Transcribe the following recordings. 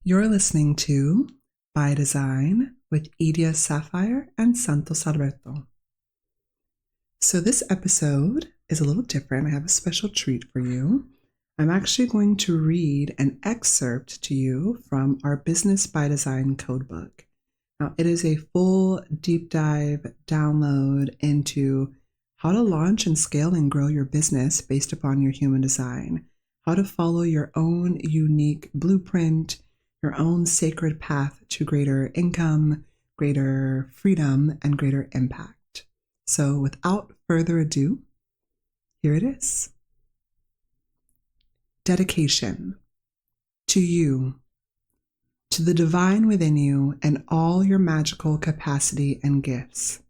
You're listening to By Design with Idia Sapphire and Santos Alberto. So this episode is a little different. I have a special treat for you. I'm actually going to read an excerpt to you from our Business by Design Codebook. Now, it is a full deep dive download into how to launch and scale and grow your business based upon your human design, how to follow your own unique blueprint, your own sacred path to greater income, greater freedom, and greater impact. So without further ado, here it is. Dedication to you, to the divine within you and all your magical capacity and gifts.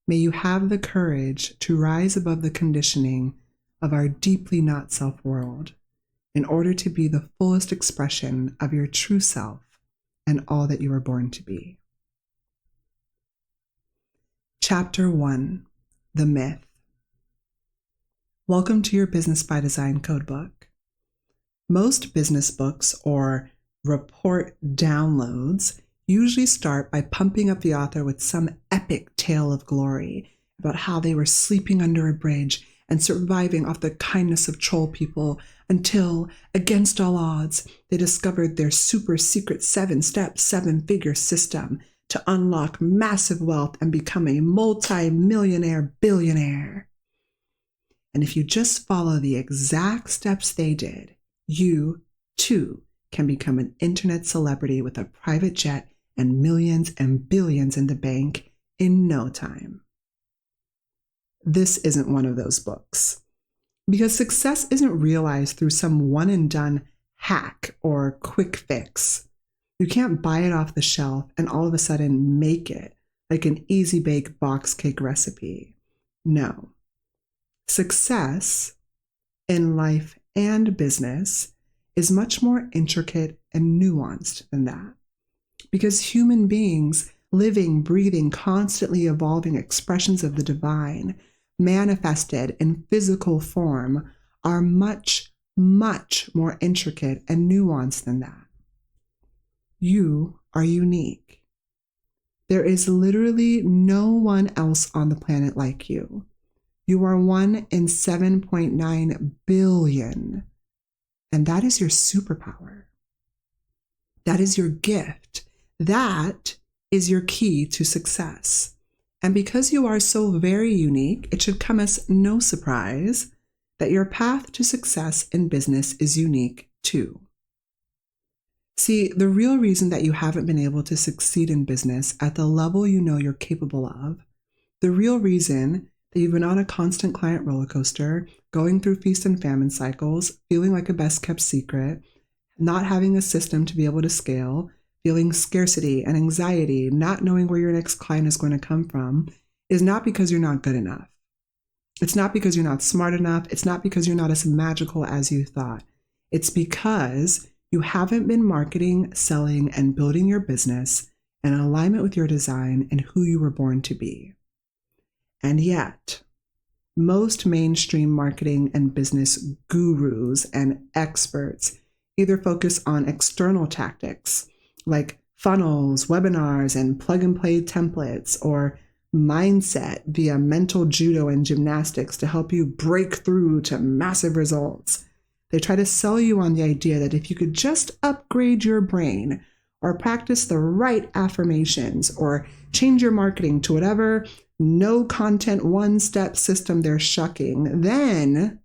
May you have the courage to rise above the conditioning of our deeply not self world in order to be the fullest expression of your true self and all that you were born to be. Chapter 1, The Myth. Welcome to your Business by Design Codebook. Most business books or report downloads usually start by pumping up the author with some epic tale of glory about how they were sleeping under a bridge and surviving off the kindness of troll people until, against all odds, they discovered their super secret 7-step, 7-figure system to unlock massive wealth and become a multi-millionaire billionaire. And if you just follow the exact steps they did, you, too, can become an internet celebrity with a private jet and millions and billions in the bank in no time. This isn't one of those books, because success isn't realized through some one-and-done hack or quick fix. You can't buy it off the shelf and all of a sudden make it like an easy-bake box cake recipe. No. Success in life and business is much more intricate and nuanced than that, because human beings, living, breathing, constantly evolving expressions of the divine, manifested in physical form, are much, much more intricate and nuanced than that. You are unique. There is literally no one else on the planet like you. You are 1 in 7.9 billion, and that is your superpower. That is your gift. That is your key to success. And because you are so very unique, it should come as no surprise that your path to success in business is unique too. See, the real reason that you haven't been able to succeed in business at the level you know you're capable of, the real reason that you've been on a constant client roller coaster, going through feast and famine cycles, feeling like a best kept secret, not having a system to be able to scale, feeling scarcity and anxiety, not knowing where your next client is going to come from, is not because you're not good enough. It's not because you're not smart enough. It's not because you're not as magical as you thought. It's because you haven't been marketing, selling, and building your business in alignment with your design and who you were born to be. And yet, most mainstream marketing and business gurus and experts either focus on external tactics like funnels, webinars, and plug-and-play templates, or mindset via mental judo and gymnastics to help you break through to massive results. They try to sell you on the idea that if you could just upgrade your brain or practice the right affirmations or change your marketing to whatever no-content one-step system they're shucking, then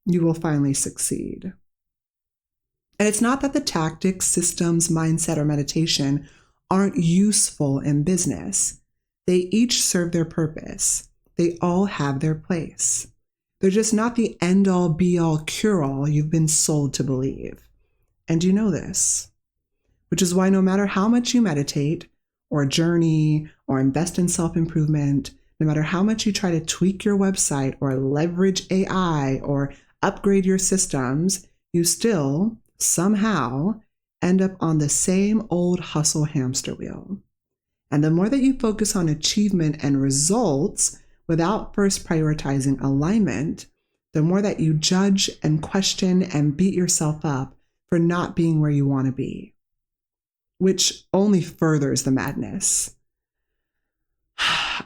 you will finally succeed. And it's not that the tactics, systems, mindset, or meditation aren't useful in business. They each serve their purpose. They all have their place. They're just not the end-all, be-all, cure-all you've been sold to believe. And you know this, which is why no matter how much you meditate or journey or invest in self-improvement, no matter how much you try to tweak your website or leverage AI or upgrade your systems, you still somehow end up on the same old hustle hamster wheel. And the more that you focus on achievement and results without first prioritizing alignment, the more that you judge and question and beat yourself up for not being where you want to be. which only furthers the madness.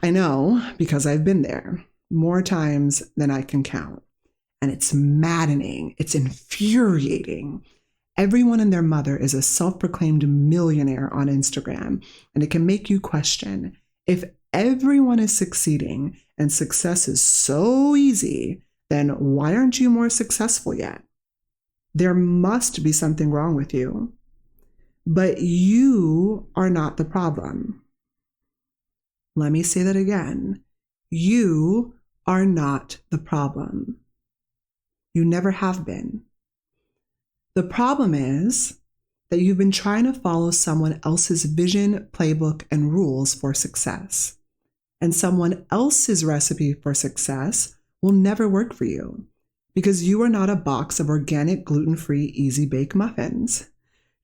I know, because I've been there more times than I can count. And it's maddening. It's infuriating. Everyone and their mother is a self-proclaimed millionaire on Instagram, and it can make you question, if everyone is succeeding and success is so easy, then why aren't you more successful yet? There must be something wrong with you. But you are not the problem. Let me say that again. You are not the problem. You never have been. The problem is that you've been trying to follow someone else's vision, playbook, and rules for success. And someone else's recipe for success will never work for you because you are not a box of organic, gluten-free, easy-bake muffins.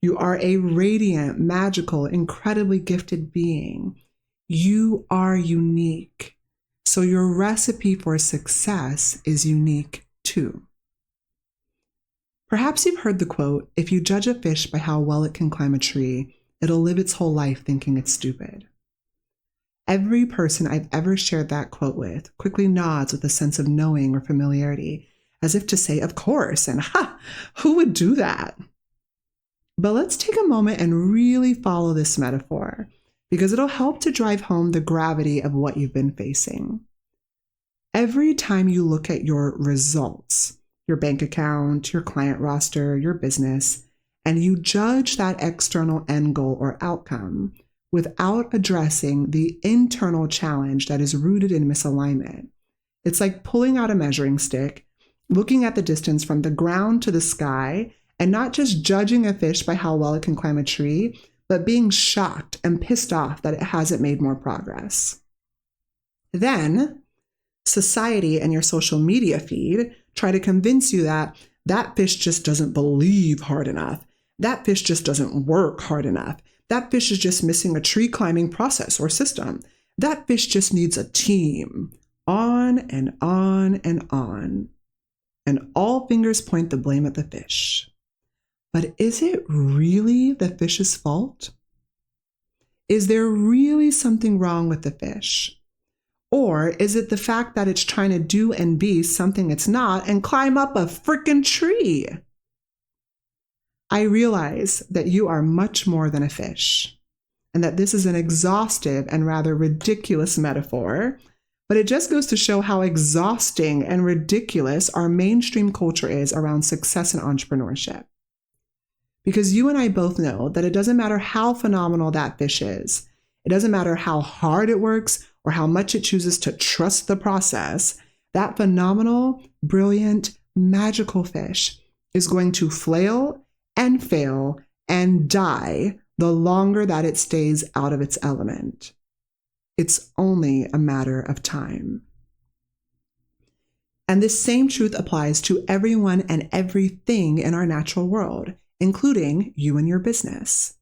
You are a radiant, magical, incredibly gifted being. You are unique. So your recipe for success is unique too. Perhaps you've heard the quote, if you judge a fish by how well it can climb a tree, it'll live its whole life thinking it's stupid. Every person I've ever shared that quote with quickly nods with a sense of knowing or familiarity, as if to say, of course, and who would do that? But let's take a moment and really follow this metaphor, because it'll help to drive home the gravity of what you've been facing. Every time you look at your results, your bank account, your client roster, your business, and you judge that external end goal or outcome without addressing the internal challenge that is rooted in misalignment, it's like pulling out a measuring stick, looking at the distance from the ground to the sky, and not just judging a fish by how well it can climb a tree, but being shocked and pissed off that it hasn't made more progress. Then, society and your social media feed try to convince you that that fish just doesn't believe hard enough. That fish just doesn't work hard enough. That fish is just missing a tree climbing process or system. That fish just needs a team. On and on and on. And all fingers point the blame at the fish. But is it really the fish's fault? Is there really something wrong with the fish? Or is it the fact that it's trying to do and be something it's not and climb up a frickin' tree? I realize that you are much more than a fish, and that this is an exhaustive and rather ridiculous metaphor, but it just goes to show how exhausting and ridiculous our mainstream culture is around success and entrepreneurship. Because you and I both know that it doesn't matter how phenomenal that fish is. It doesn't matter how hard it works or how much it chooses to trust the process. That phenomenal, brilliant, magical fish is going to flail and fail and die the longer that it stays out of its element. It's only a matter of time. And this same truth applies to everyone and everything in our natural world, including you and your business,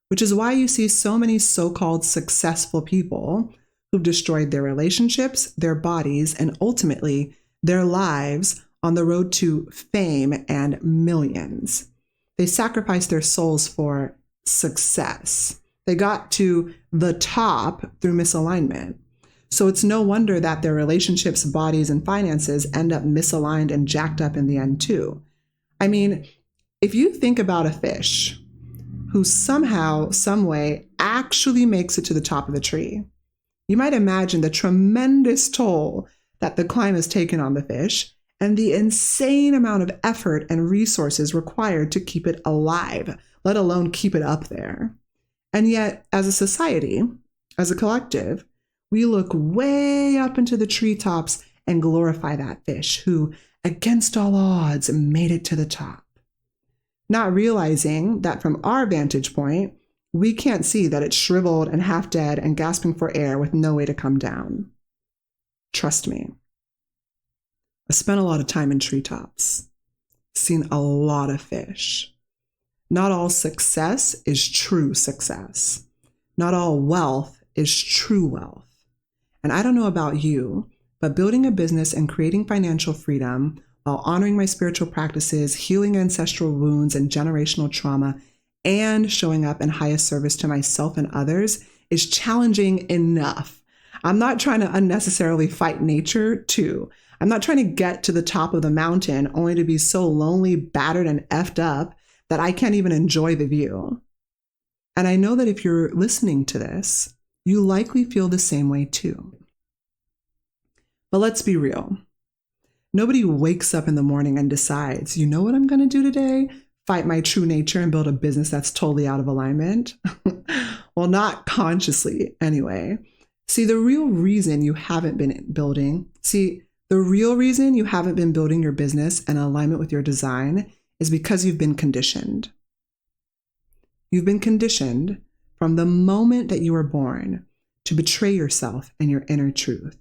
which is why you see so many so-called successful people who've destroyed their relationships, their bodies, and ultimately their lives on the road to fame and millions. They sacrificed their souls for success. They got to the top through misalignment. So it's no wonder that their relationships, bodies, and finances end up misaligned and jacked up in the end too. I mean, if you think about a fish who somehow, some way, actually makes it to the top of the tree, you might imagine the tremendous toll that the climb has taken on the fish and the insane amount of effort and resources required to keep it alive, let alone keep it up there. And yet, as a society, as a collective, we look way up into the treetops and glorify that fish who, against all odds, made it to the top. Not realizing that from our vantage point, we can't see that it's shriveled and half dead and gasping for air with no way to come down. Trust me. I spent a lot of time in treetops, seen a lot of fish. Not all success is true success. Not all wealth is true wealth. And I don't know about you, but building a business and creating financial freedom while honoring my spiritual practices, healing ancestral wounds and generational trauma and showing up in highest service to myself and others is challenging enough. I'm not trying to unnecessarily fight nature too. I'm not trying to get to the top of the mountain only to be so lonely, battered, and effed up that I can't even enjoy the view. And I know that if you're listening to this, you likely feel the same way too. But let's be real. Nobody wakes up in the morning and decides, you know what I'm going to do today? Fight my true nature and build a business that's totally out of alignment? Well, not consciously anyway. The real reason you haven't been building your business in alignment with your design is because you've been conditioned. You've been conditioned from the moment that you were born to betray yourself and your inner truth,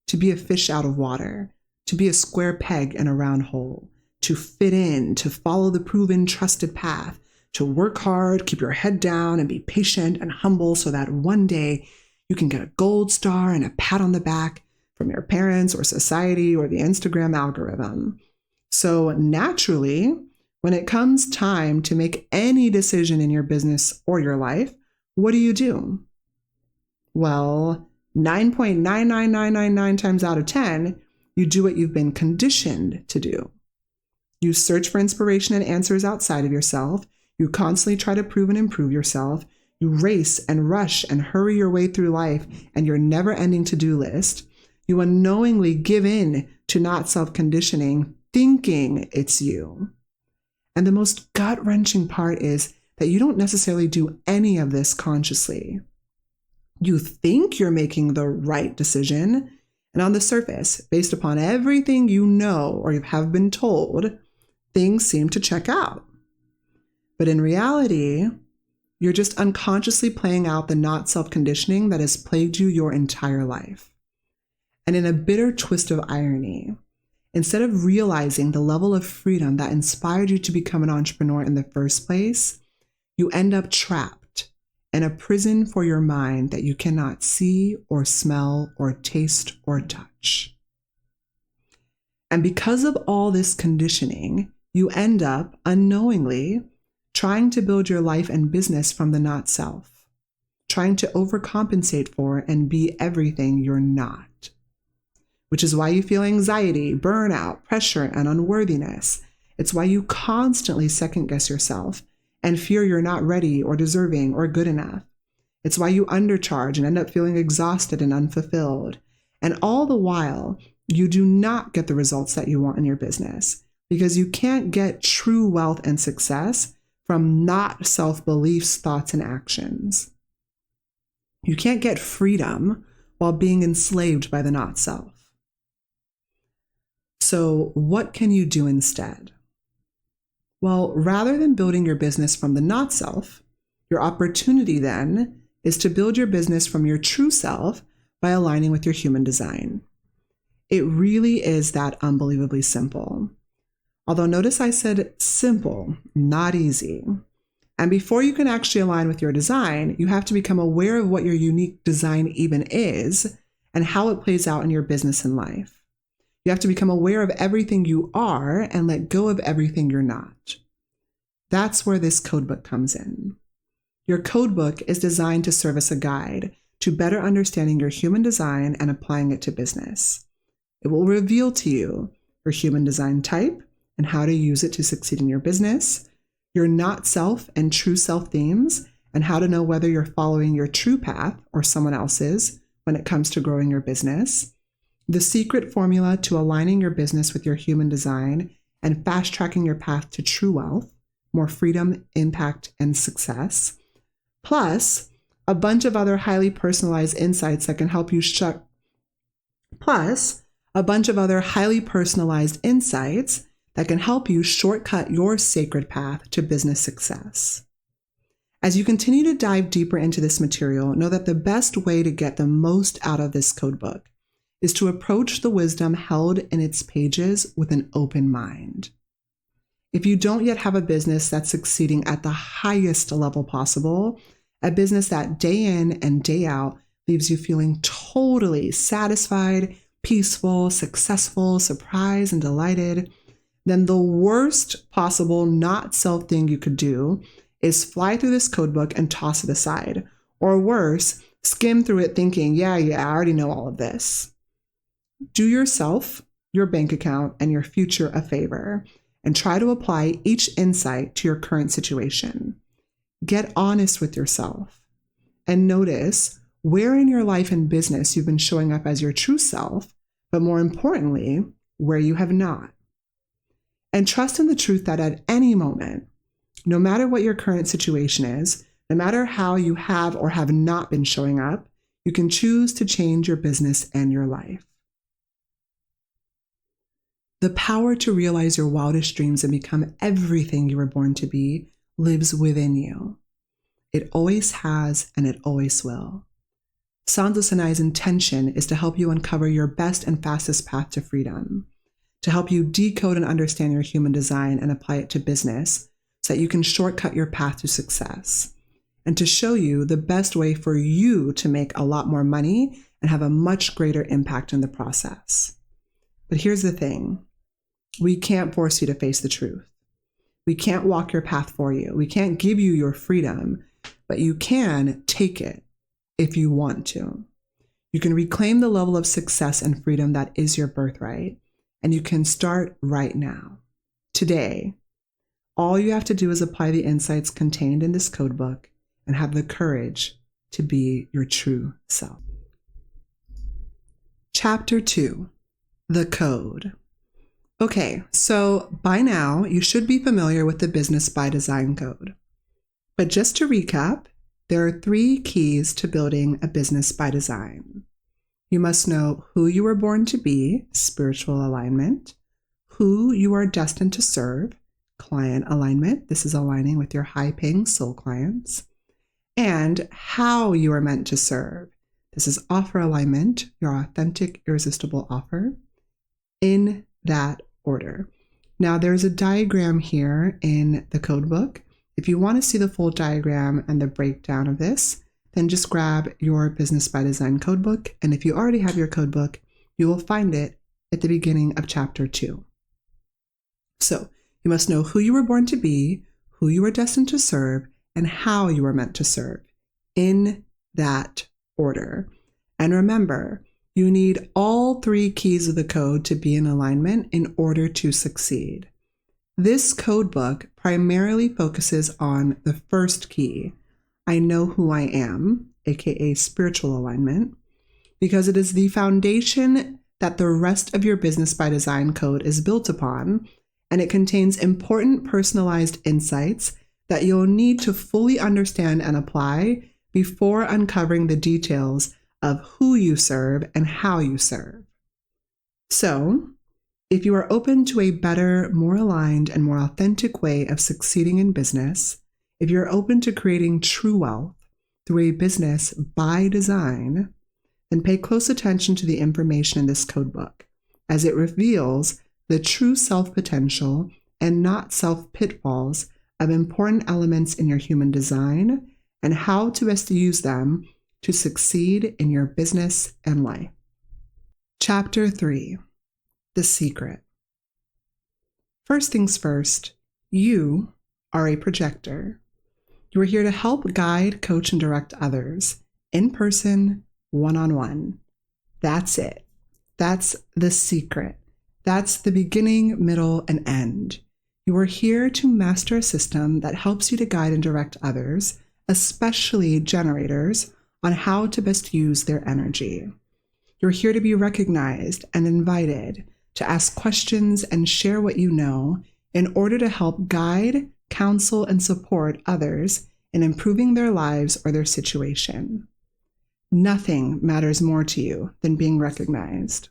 to be a fish out of water, to be a square peg in a round hole, to fit in, to follow the proven, trusted path, to work hard, keep your head down, and be patient and humble so that one day you can get a gold star and a pat on the back from your parents or society or the Instagram algorithm. So naturally, when it comes time to make any decision in your business or your life, what do? Well, 9.99999 times out of 10, you do what you've been conditioned to do. You search for inspiration and answers outside of yourself. You constantly try to prove and improve yourself. You race and rush and hurry your way through life and your never-ending to-do list. You unknowingly give in to not self-conditioning, thinking it's you. And the most gut-wrenching part is that you don't necessarily do any of this consciously. You think you're making the right decision, and on the surface, based upon everything you know or you have been told, things seem to check out. But in reality, you're just unconsciously playing out the not self-conditioning that has plagued you your entire life. And in a bitter twist of irony, instead of realizing the level of freedom that inspired you to become an entrepreneur in the first place, you end up trapped in a prison for your mind that you cannot see or smell or taste or touch. And because of all this conditioning, you end up unknowingly trying to build your life and business from the not self, trying to overcompensate for and be everything you're not. Which is why you feel anxiety, burnout, pressure, and unworthiness. It's why you constantly second-guess yourself and fear you're not ready or deserving or good enough. It's why you undercharge and end up feeling exhausted and unfulfilled. And all the while, you do not get the results that you want in your business because you can't get true wealth and success from not self-beliefs, thoughts, and actions. You can't get freedom while being enslaved by the not self. So what can you do instead? Well, rather than building your business from the not self, your opportunity then is to build your business from your true self by aligning with your human design. It really is that unbelievably simple. Although notice I said simple, not easy. And before you can actually align with your design, you have to become aware of what your unique design even is and how it plays out in your business and life. You have to become aware of everything you are and let go of everything you're not. That's where this codebook comes in. Your codebook is designed to serve as a guide to better understanding your human design and applying it to business. It will reveal to you your human design type and how to use it to succeed in your business, your not self and true self themes, and how to know whether you're following your true path or someone else's when it comes to growing your business, the secret formula to aligning your business with your human design and fast-tracking your path to true wealth, more freedom, impact, and success, plus a bunch of other highly personalized insights that can help you shortcut your sacred path to business success. As you continue to dive deeper into this material, know that the best way to get the most out of this codebook is to approach the wisdom held in its pages with an open mind. If you don't yet have a business that's succeeding at the highest level possible, a business that day in and day out leaves you feeling totally satisfied, peaceful, successful, surprised, and delighted, then the worst possible not self thing you could do is fly through this code book and toss it aside. Or worse, skim through it thinking, yeah, I already know all of this. Do yourself, your bank account, and your future a favor and try to apply each insight to your current situation. Get honest with yourself and notice where in your life and business you've been showing up as your true self, but more importantly, where you have not. And trust in the truth that at any moment, no matter what your current situation is, no matter how you have or have not been showing up, you can choose to change your business and your life. The power to realize your wildest dreams and become everything you were born to be lives within you. It always has, and it always will. Sansa Sanai's intention is to help you uncover your best and fastest path to freedom, to help you decode and understand your human design and apply it to business so that you can shortcut your path to success, and to show you the best way for you to make a lot more money and have a much greater impact in the process. But here's the thing. We can't force you to face the truth. We can't walk your path for you. We can't give you your freedom, but you can take it if you want to. You can reclaim the level of success and freedom that is your birthright, and you can start right now. Today, all you have to do is apply the insights contained in this code book and have the courage to be your true self. Chapter 2, The Code. Okay, so by now you should be familiar with the Business by Design code. But just to recap, there are 3 keys to building a business by design. You must know who you were born to be, spiritual alignment, who you are destined to serve, client alignment, this is aligning with your high-paying soul clients, and how you are meant to serve. This is offer alignment, your authentic, irresistible offer, in that order. Now, there's a diagram here in the code book. If you want to see the full diagram and the breakdown of this, then just grab your Business by Design code book. And if you already have your code book, you will find it at the beginning of chapter 2. So you must know who you were born to be, who you are destined to serve, and how you are meant to serve in that order. And remember, you need all 3 keys of the code to be in alignment in order to succeed. This code book primarily focuses on the first key, I know who I am, aka spiritual alignment, because it is the foundation that the rest of your Business by Design code is built upon, and it contains important personalized insights that you'll need to fully understand and apply before uncovering the details of who you serve and how you serve. So, if you are open to a better, more aligned, and more authentic way of succeeding in business, if you're open to creating true wealth through a business by design, then pay close attention to the information in this code book, as it reveals the true self-potential and not self-pitfalls of important elements in your human design and how to best use them to succeed in your business and life. Chapter 3, The Secret. First things first, you are a projector. You are here to help guide, coach, and direct others in person, one-on-one. That's it. That's the secret. That's the beginning, middle, and end. You are here to master a system that helps you to guide and direct others, especially generators, on how to best use their energy. You're here to be recognized and invited to ask questions and share what you know in order to help guide, counsel, and support others in improving their lives or their situation. Nothing matters more to you than being recognized.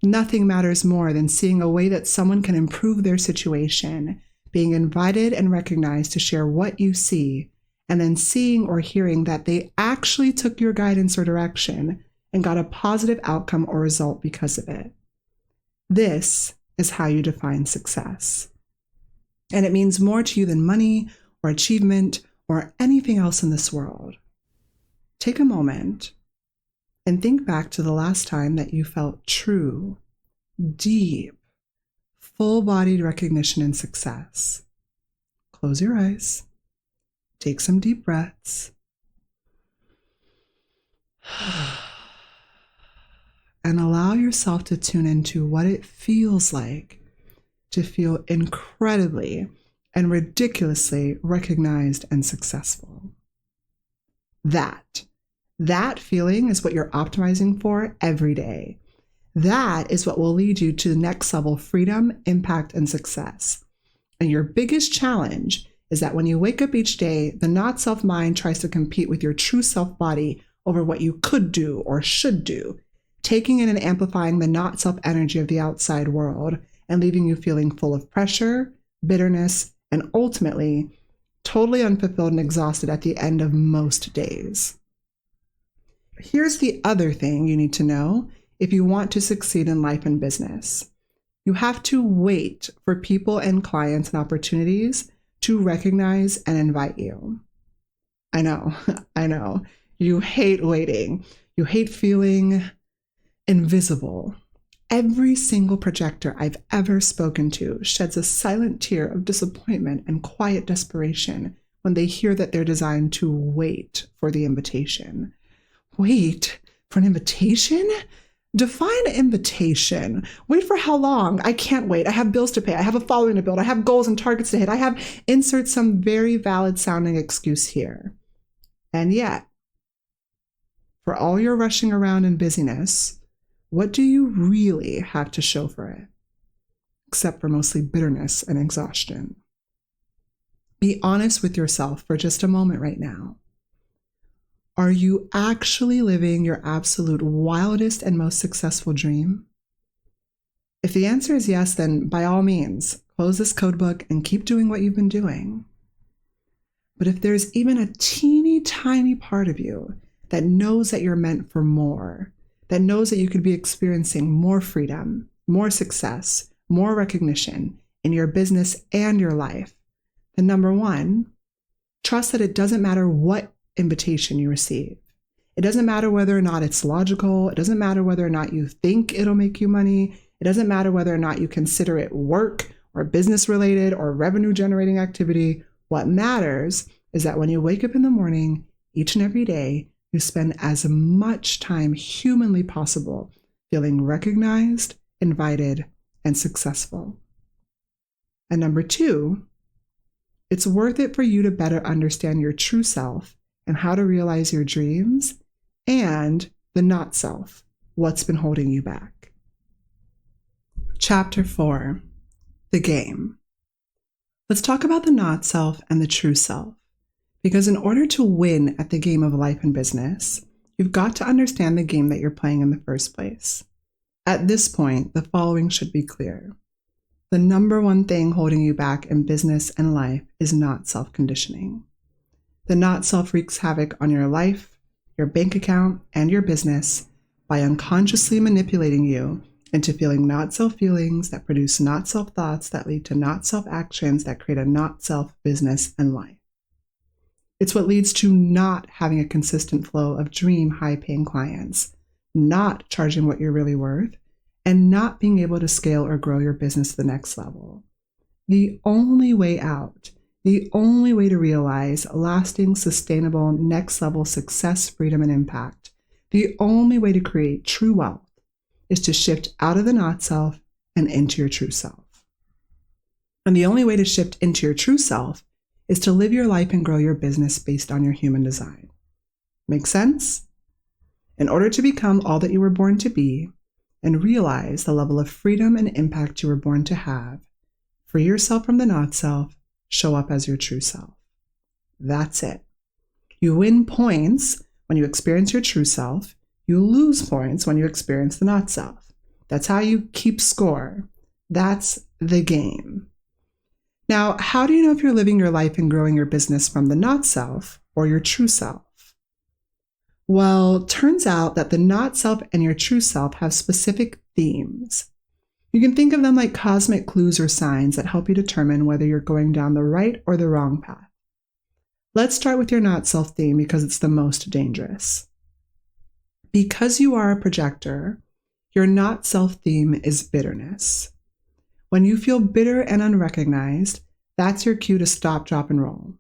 Nothing matters more than seeing a way that someone can improve their situation, being invited and recognized to share what you see, and then seeing or hearing that they actually took your guidance or direction and got a positive outcome or result because of it. This is how you define success. And it means more to you than money or achievement or anything else in this world. Take a moment and think back to the last time that you felt true, deep, full-bodied recognition and success. Close your eyes. Take some deep breaths. And allow yourself to tune into what it feels like to feel incredibly and ridiculously recognized and successful. That feeling is what you're optimizing for every day. That is what will lead you to the next level freedom, impact, and success. And your biggest challenge is that when you wake up each day, the not-self mind tries to compete with your true self body over what you could do or should do, taking in and amplifying the not-self energy of the outside world and leaving you feeling full of pressure, bitterness, and ultimately totally unfulfilled and exhausted at the end of most days. Here's the other thing you need to know if you want to succeed in life and business. You have to wait for people and clients and opportunities to recognize and invite you. I know. You hate waiting. You hate feeling invisible. Every single projector I've ever spoken to sheds a silent tear of disappointment and quiet desperation when they hear that they're designed to wait for the invitation. Wait for an invitation? Define invitation. Wait for how long? I can't wait. I have bills to pay. I have a following to build. I have goals and targets to hit. I have insert some very valid sounding excuse here. And yet, for all your rushing around and busyness, what do you really have to show for it? Except for mostly bitterness and exhaustion. Be honest with yourself for just a moment right now. Are you actually living your absolute wildest and most successful dream? If the answer is yes, then by all means, close this codebook and keep doing what you've been doing. But if there's even a teeny tiny part of you that knows that you're meant for more, that knows that you could be experiencing more freedom, more success, more recognition in your business and your life, then number one, trust that it doesn't matter what invitation you receive. It doesn't matter whether or not it's logical. It doesn't matter whether or not you think it'll make you money. It doesn't matter whether or not you consider it work or business related or revenue generating activity. What matters is that when you wake up in the morning, each and every day, you spend as much time humanly possible feeling recognized, invited, and successful. And number two, it's worth it for you to better understand your true self and how to realize your dreams and the not self, what's been holding you back. Chapter 4, the game. Let's talk about the not self and the true self. Because in order to win at the game of life and business, you've got to understand the game that you're playing in the first place. At this point, the following should be clear. The number one thing holding you back in business and life is not self-conditioning. The not self wreaks havoc on your life, your bank account, and your business by unconsciously manipulating you into feeling not self feelings that produce not self thoughts that lead to not self actions that create a not self business and life. It's what leads to not having a consistent flow of dream high-paying clients, not charging what you're really worth, and not being able to scale or grow your business to the next level. The only way out, the only way to realize lasting, sustainable, next-level success, freedom, and impact, the only way to create true wealth is to shift out of the not-self and into your true self. And the only way to shift into your true self is to live your life and grow your business based on your human design. Make sense? In order to become all that you were born to be and realize the level of freedom and impact you were born to have, free yourself from the not self, show up as your true self. That's it. You win points when you experience your true self. You lose points when you experience the not self. That's how you keep score. That's the game. Now, how do you know if you're living your life and growing your business from the not self or your true self? Well, turns out that the not self and your true self have specific themes. You can think of them like cosmic clues or signs that help you determine whether you're going down the right or the wrong path. Let's start with your not self theme because it's the most dangerous. Because you are a projector, your not self theme is bitterness. When you feel bitter and unrecognized, that's your cue to stop, drop, and roll.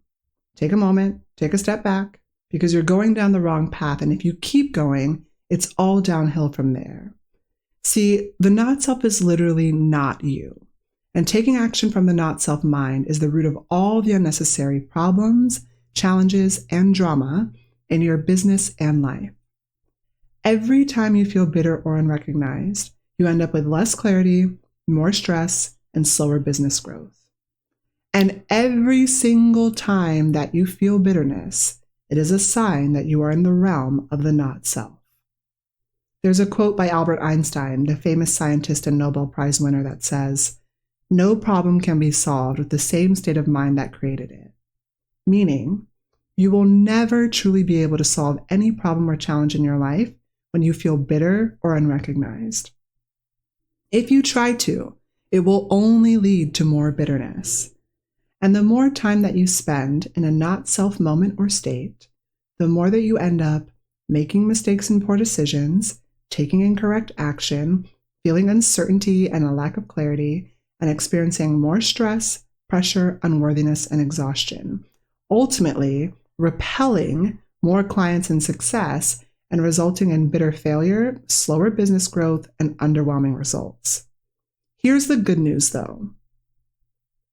take a moment, take a step back, because you're going down the wrong path. And if you keep going, it's all downhill from there. See, the not self is literally not you. And taking action from the not self mind is the root of all the unnecessary problems, challenges, and drama in your business and life. Every time you feel bitter or unrecognized, you end up with less clarity, more stress, and slower business growth. And every single time that you feel bitterness, it is a sign that you are in the realm of the not self. There's a quote by Albert Einstein, the famous scientist and Nobel Prize winner, that says, "No problem can be solved with the same state of mind that created it." Meaning, you will never truly be able to solve any problem or challenge in your life when you feel bitter or unrecognized. If you try to, it will only lead to more bitterness. And the more time that you spend in a not self moment or state, the more that you end up making mistakes and poor decisions, taking incorrect action, feeling uncertainty and a lack of clarity, and experiencing more stress, pressure, unworthiness, and exhaustion, ultimately repelling more clients and success and resulting in bitter failure, slower business growth, and underwhelming results. Here's the good news, though.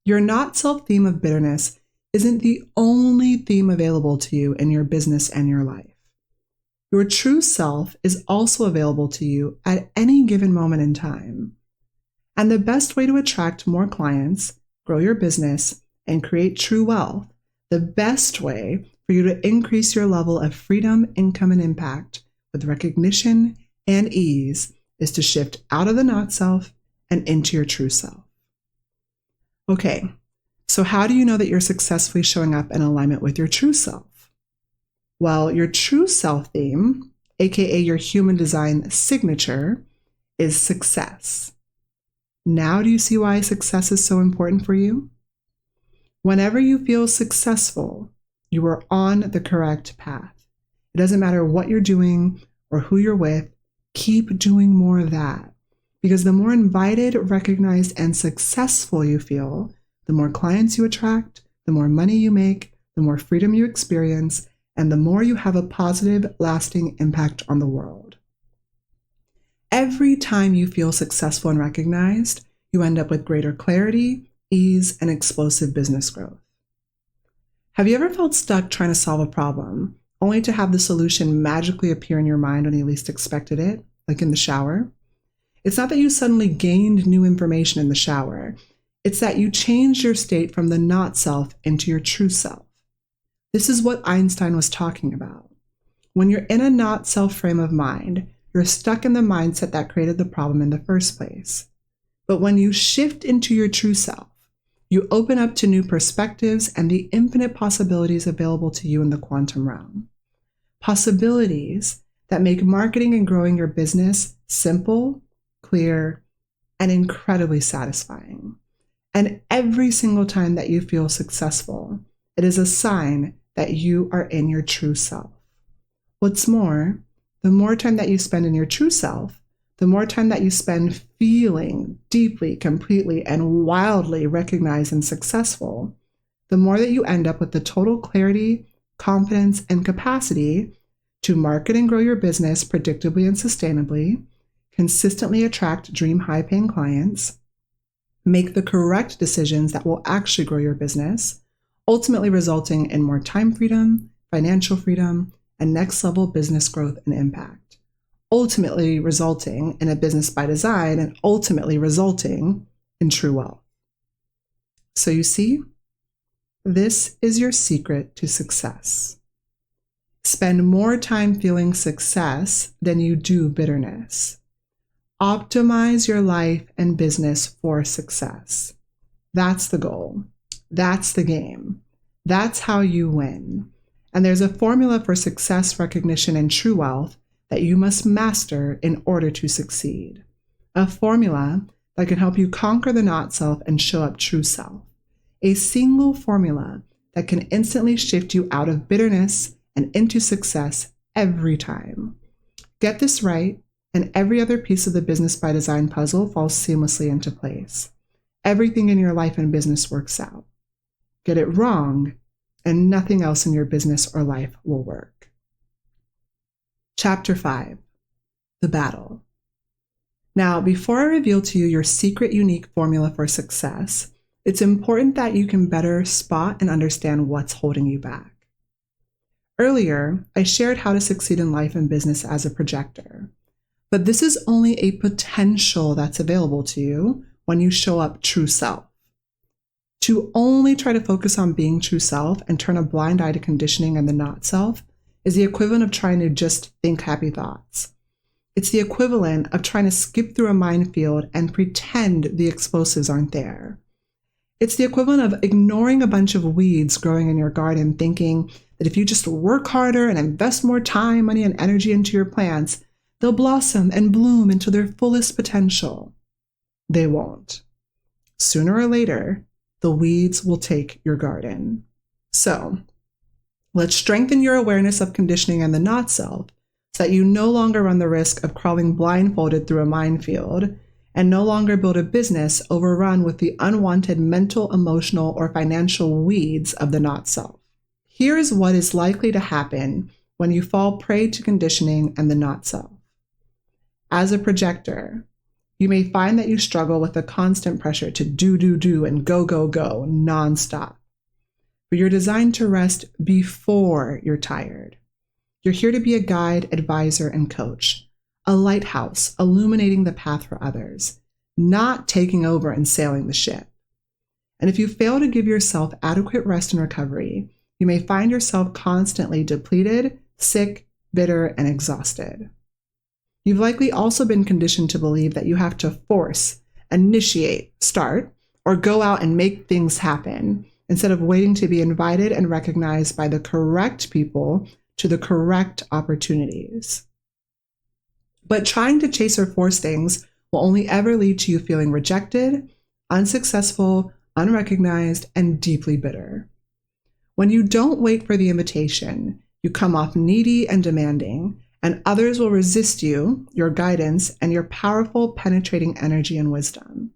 Your not self theme of bitterness isn't the only theme available to you in your business and your life. Your true self is also available to you at any given moment in time. And the best way to attract more clients, grow your business, and create true wealth, the best way for you to increase your level of freedom, income, and impact with recognition and ease is to shift out of the not self and into your true self. Okay, so how do you know that you're successfully showing up in alignment with your true self? Well, your true self theme, aka your human design signature, is success. Now do you see why success is so important for you? Whenever you feel successful, you are on the correct path. It doesn't matter what you're doing or who you're with, keep doing more of that. Because the more invited, recognized, and successful you feel, the more clients you attract, the more money you make, the more freedom you experience, and the more you have a positive, lasting impact on the world. Every time you feel successful and recognized, you end up with greater clarity, ease, and explosive business growth. Have you ever felt stuck trying to solve a problem, only to have the solution magically appear in your mind when you least expected it, like in the shower? It's not that you suddenly gained new information in the shower. It's that you changed your state from the not self into your true self. This is what Einstein was talking about. When you're in a not self frame of mind, you're stuck in the mindset that created the problem in the first place. But when you shift into your true self, you open up to new perspectives and the infinite possibilities available to you in the quantum realm. Possibilities that make marketing and growing your business simple, clear, and incredibly satisfying. And every single time that you feel successful, it is a sign that you are in your true self. What's more, the more time that you spend in your true self, the more time that you spend feeling deeply, completely, and wildly recognized and successful, the more that you end up with the total clarity, confidence, and capacity to market and grow your business predictably and sustainably, consistently attract dream high-paying clients, make the correct decisions that will actually grow your business, ultimately resulting in more time freedom, financial freedom, and next-level business growth and impact, ultimately resulting in a business by design and ultimately resulting in true wealth. So you see, this is your secret to success. Spend more time feeling success than you do bitterness. Optimize your life and business for success. That's the goal. That's the game. That's how you win. And there's a formula for success, recognition, and true wealth that you must master in order to succeed. A formula that can help you conquer the not self and show up true self. A single formula that can instantly shift you out of bitterness and into success every time. Get this right, and every other piece of the business by design puzzle falls seamlessly into place. Everything in your life and business works out. Get it wrong, and nothing else in your business or life will work. Chapter 5, The Battle. Now, before I reveal to you your secret unique formula for success, it's important that you can better spot and understand what's holding you back. Earlier, I shared how to succeed in life and business as a projector, but this is only a potential that's available to you when you show up true self. To only try to focus on being true self and turn a blind eye to conditioning and the not self is the equivalent of trying to just think happy thoughts. It's the equivalent of trying to skip through a minefield and pretend the explosives aren't there. It's the equivalent of ignoring a bunch of weeds growing in your garden, thinking that if you just work harder and invest more time, money, and energy into your plants, they'll blossom and bloom into their fullest potential. They won't. Sooner or later, the weeds will take your garden. So, let's strengthen your awareness of conditioning and the not self so that you no longer run the risk of crawling blindfolded through a minefield and no longer build a business overrun with the unwanted mental, emotional, or financial weeds of the not self. Here's what is likely to happen when you fall prey to conditioning and the not self. As a projector, you may find that you struggle with the constant pressure to do, and go nonstop. But you're designed to rest before you're tired. You're here to be a guide, advisor, and coach, a lighthouse illuminating the path for others, not taking over and sailing the ship. And if you fail to give yourself adequate rest and recovery, you may find yourself constantly depleted, sick, bitter, and exhausted. You've likely also been conditioned to believe that you have to force, initiate, start, or go out and make things happen instead of waiting to be invited and recognized by the correct people to the correct opportunities. But trying to chase or force things will only ever lead to you feeling rejected, unsuccessful, unrecognized, and deeply bitter. When you don't wait for the invitation, you come off needy and demanding, and others will resist you, your guidance, and your powerful, penetrating energy and wisdom.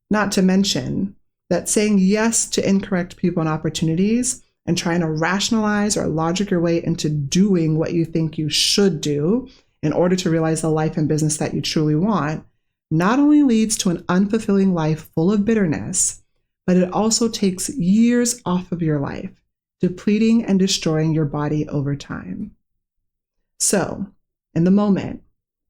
Not to mention that saying yes to incorrect people and opportunities and trying to rationalize or logic your way into doing what you think you should do in order to realize the life and business that you truly want not only leads to an unfulfilling life full of bitterness, but it also takes years off of your life, depleting and destroying your body over time. So, in the moment,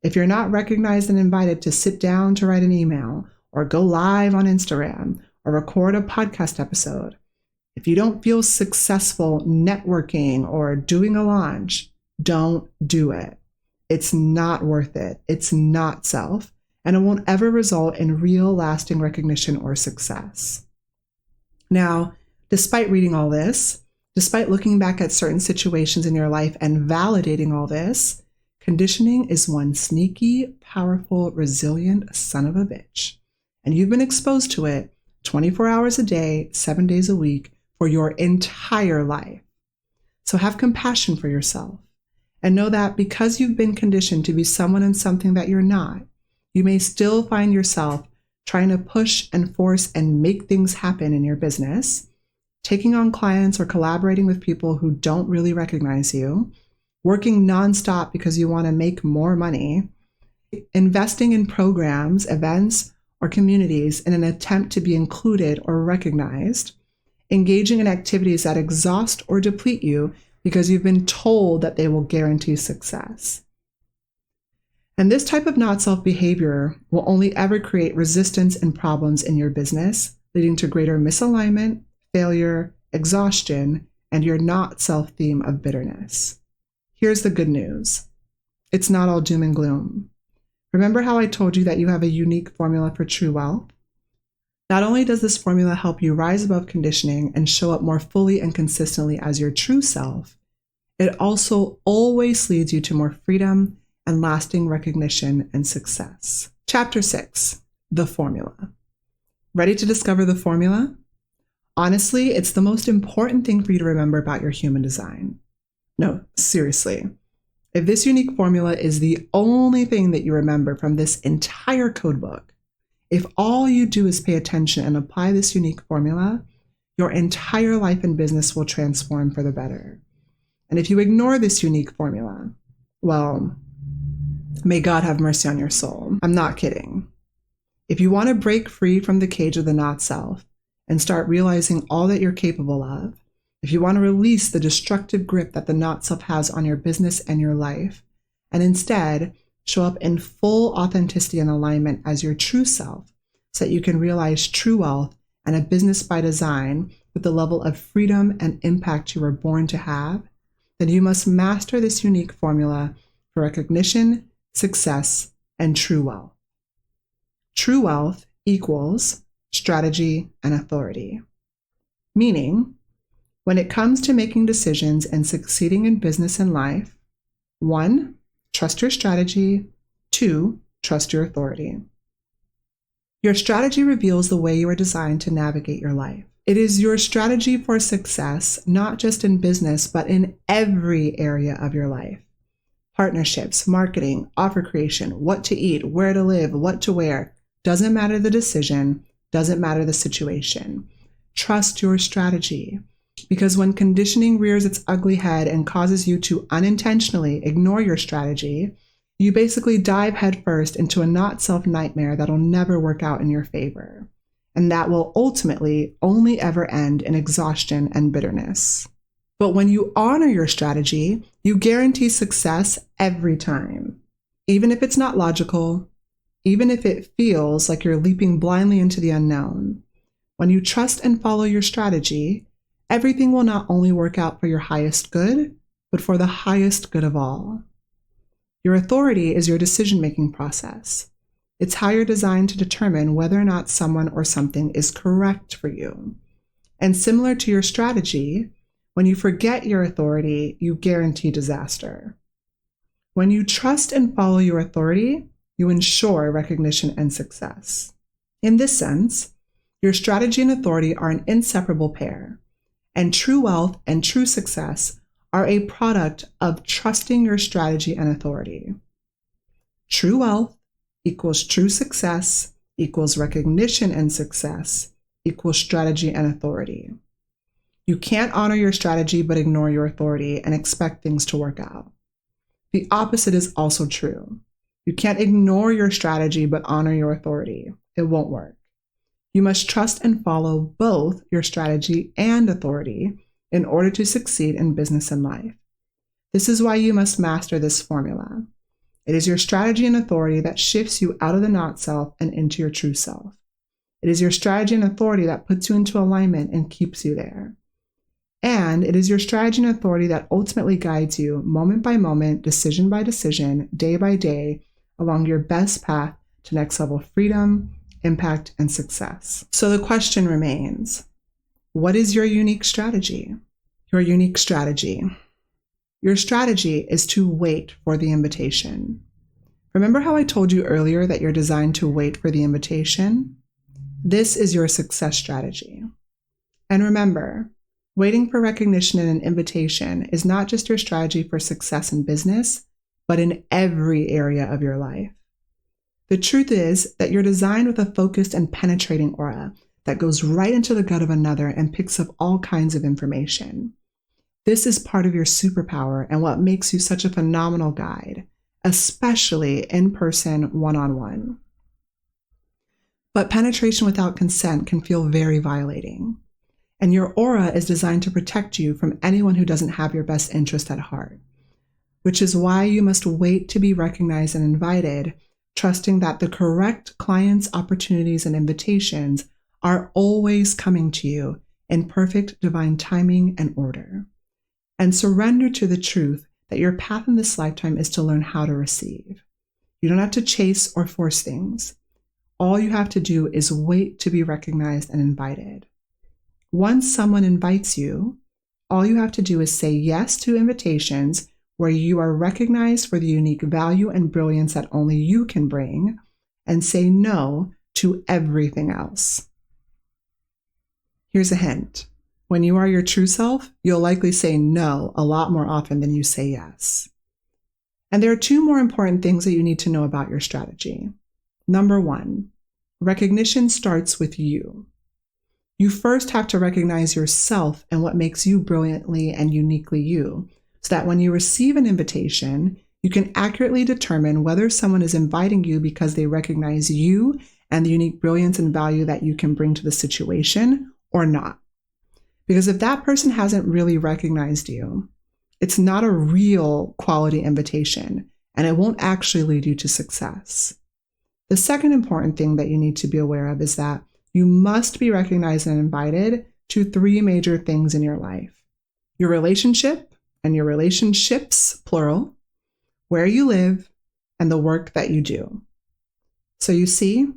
if you're not recognized and invited to sit down to write an email or go live on Instagram or record a podcast episode, if you don't feel successful networking or doing a launch, don't do it. It's not worth it. It's not self, and it won't ever result in real lasting recognition or success. Now, despite reading all this, despite looking back at certain situations in your life and validating all this, conditioning is one sneaky, powerful, resilient son of a bitch. And you've been exposed to it 24 hours a day, 7 days a week for your entire life. So have compassion for yourself and know that because you've been conditioned to be someone and something that you're not, you may still find yourself trying to push and force and make things happen in your business, taking on clients or collaborating with people who don't really recognize you, working nonstop because you want to make more money, investing in programs, events, or communities in an attempt to be included or recognized, engaging in activities that exhaust or deplete you because you've been told that they will guarantee success. And this type of not-self behavior will only ever create resistance and problems in your business, leading to greater misalignment, failure, exhaustion, and your not-self theme of bitterness. Here's the good news. It's not all doom and gloom. Remember how I told you that you have a unique formula for true wealth? Not only does this formula help you rise above conditioning and show up more fully and consistently as your true self, it also always leads you to more freedom and lasting recognition and success. Chapter 6, The Formula. Ready to discover the formula? Honestly, it's the most important thing for you to remember about your human design. No, seriously. If this unique formula is the only thing that you remember from this entire codebook, if all you do is pay attention and apply this unique formula, your entire life and business will transform for the better. And if you ignore this unique formula, well, may God have mercy on your soul. I'm not kidding. If you want to break free from the cage of the not self and start realizing all that you're capable of, if you want to release the destructive grip that the not self has on your business and your life, and instead show up in full authenticity and alignment as your true self so that you can realize true wealth and a business by design with the level of freedom and impact you were born to have, then you must master this unique formula for recognition, success, and true wealth. True wealth equals strategy and authority. Meaning, when it comes to making decisions and succeeding in business and life, 1, trust your strategy. 2, trust your authority. Your strategy reveals the way you are designed to navigate your life. It is your strategy for success, not just in business, but in every area of your life. Partnerships, marketing, offer creation, what to eat, where to live, what to wear. Doesn't matter the decision, doesn't matter the situation. Trust your strategy. Because when conditioning rears its ugly head and causes you to unintentionally ignore your strategy, you basically dive headfirst into a not-self nightmare that'll never work out in your favor. And that will ultimately only ever end in exhaustion and bitterness. But when you honor your strategy, you guarantee success every time. Even if it's not logical, even if it feels like you're leaping blindly into the unknown. When you trust and follow your strategy, everything will not only work out for your highest good, but for the highest good of all. Your authority is your decision-making process. It's how you're designed to determine whether or not someone or something is correct for you. And similar to your strategy, when you forget your authority, you guarantee disaster. When you trust and follow your authority, you ensure recognition and success. In this sense, your strategy and authority are an inseparable pair, and true wealth and true success are a product of trusting your strategy and authority. True wealth equals true success equals recognition and success equals strategy and authority. You can't honor your strategy but ignore your authority and expect things to work out. The opposite is also true. You can't ignore your strategy but honor your authority. It won't work. You must trust and follow both your strategy and authority in order to succeed in business and life. This is why you must master this formula. It is your strategy and authority that shifts you out of the not self and into your true self. It is your strategy and authority that puts you into alignment and keeps you there. And it is your strategy and authority that ultimately guides you moment by moment, decision by decision, day by day, along your best path to next level freedom, impact, and success. So the question remains, what is your unique strategy? Your unique strategy. Your strategy is to wait for the invitation. Remember how I told you earlier that you're designed to wait for the invitation? This is your success strategy. And remember, waiting for recognition and an invitation is not just your strategy for success in business, but in every area of your life. The truth is that you're designed with a focused and penetrating aura that goes right into the gut of another and picks up all kinds of information. This is part of your superpower and what makes you such a phenomenal guide, especially in person, one-on-one. But penetration without consent can feel very violating. And your aura is designed to protect you from anyone who doesn't have your best interest at heart, which is why you must wait to be recognized and invited, trusting that the correct clients, opportunities, and invitations are always coming to you in perfect divine timing and order. And surrender to the truth that your path in this lifetime is to learn how to receive. You don't have to chase or force things. All you have to do is wait to be recognized and invited. Once someone invites you, all you have to do is say yes to invitations where you are recognized for the unique value and brilliance that only you can bring, and say no to everything else. Here's a hint. When you are your true self, you'll likely say no a lot more often than you say yes. And there are two more important things that you need to know about your strategy. Number one, recognition starts with you. You first have to recognize yourself and what makes you brilliantly and uniquely you, so that when you receive an invitation, you can accurately determine whether someone is inviting you because they recognize you and the unique brilliance and value that you can bring to the situation or not. Because if that person hasn't really recognized you, it's not a real quality invitation, and it won't actually lead you to success. The second important thing that you need to be aware of is that you must be recognized and invited to 3 major things in your life: your relationship and your relationships, plural, where you live, and the work that you do. So you see,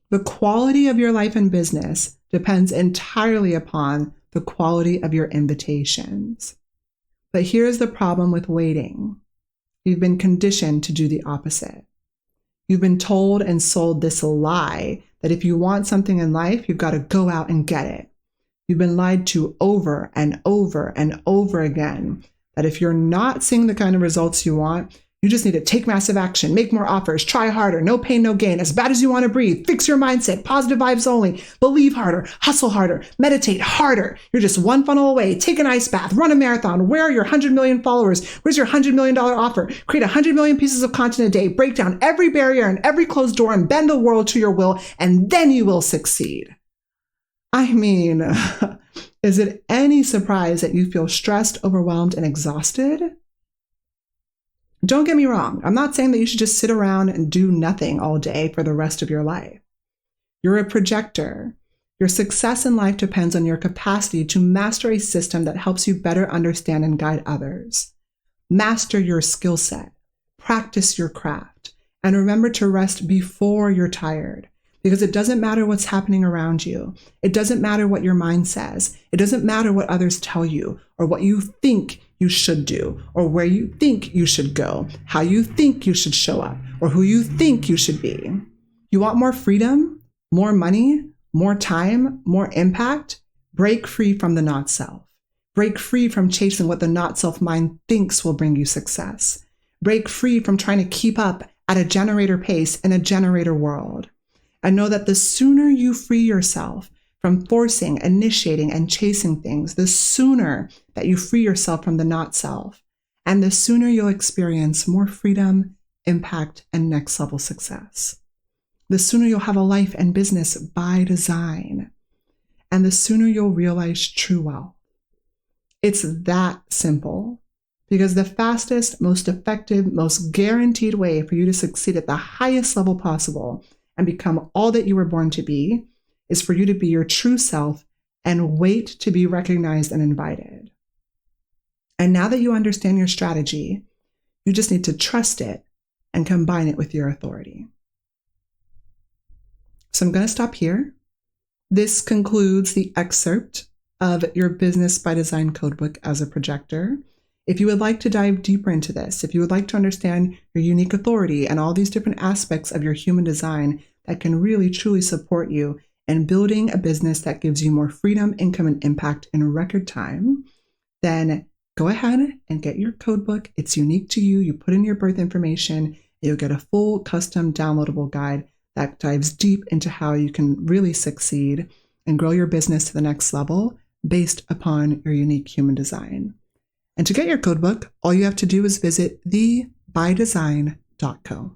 the quality of your life and business depends entirely upon the quality of your invitations. But here's the problem with waiting. You've been conditioned to do the opposite. You've been told and sold this lie that if you want something in life, you've got to go out and get it. You've been lied to over and over and over again that if you're not seeing the kind of results you want, you just need to take massive action, make more offers, try harder, no pain, no gain, as bad as you want to breathe, fix your mindset, positive vibes only, believe harder, hustle harder, meditate harder. You're just one funnel away, take an ice bath, run a marathon. Where are your 100 million followers? Where's your $100 million offer? Create 100 million pieces of content a day, break down every barrier and every closed door and bend the world to your will, and then you will succeed. I mean, is it any surprise that you feel stressed, overwhelmed, and exhausted? Don't get me wrong. I'm not saying that you should just sit around and do nothing all day for the rest of your life. You're a projector. Your success in life depends on your capacity to master a system that helps you better understand and guide others. Master your skill set, practice your craft, and remember to rest before you're tired. Because it doesn't matter what's happening around you. It doesn't matter what your mind says. It doesn't matter what others tell you or what you think you should do or where you think you should go, how you think you should show up, or who you think you should be. You want more freedom, more money, more time, more impact? Break free from the not self. Break free from chasing what the not self mind thinks will bring you success. Break free from trying to keep up at a generator pace in a generator world. And know that the sooner you free yourself from forcing, initiating, and chasing things, the sooner that you free yourself from the not self, and the sooner you'll experience more freedom, impact, and next level success. The sooner you'll have a life and business by design, and the sooner you'll realize true wealth. It's that simple, because the fastest, most effective, most guaranteed way for you to succeed at the highest level possible and become all that you were born to be is for you to be your true self and wait to be recognized and invited. And now that you understand your strategy, you just need to trust it and combine it with your authority. So I'm going to stop here. This concludes the excerpt of your Business by Design Codebook as a projector. If you would like to dive deeper into this, if you would like to understand your unique authority and all these different aspects of your human design that can really truly support you in building a business that gives you more freedom, income, and impact in record time, then go ahead and get your codebook. It's unique to you. You put in your birth information, you'll get a full custom downloadable guide that dives deep into how you can really succeed and grow your business to the next level based upon your unique human design. And to get your codebook, all you have to do is visit thebydesign.co.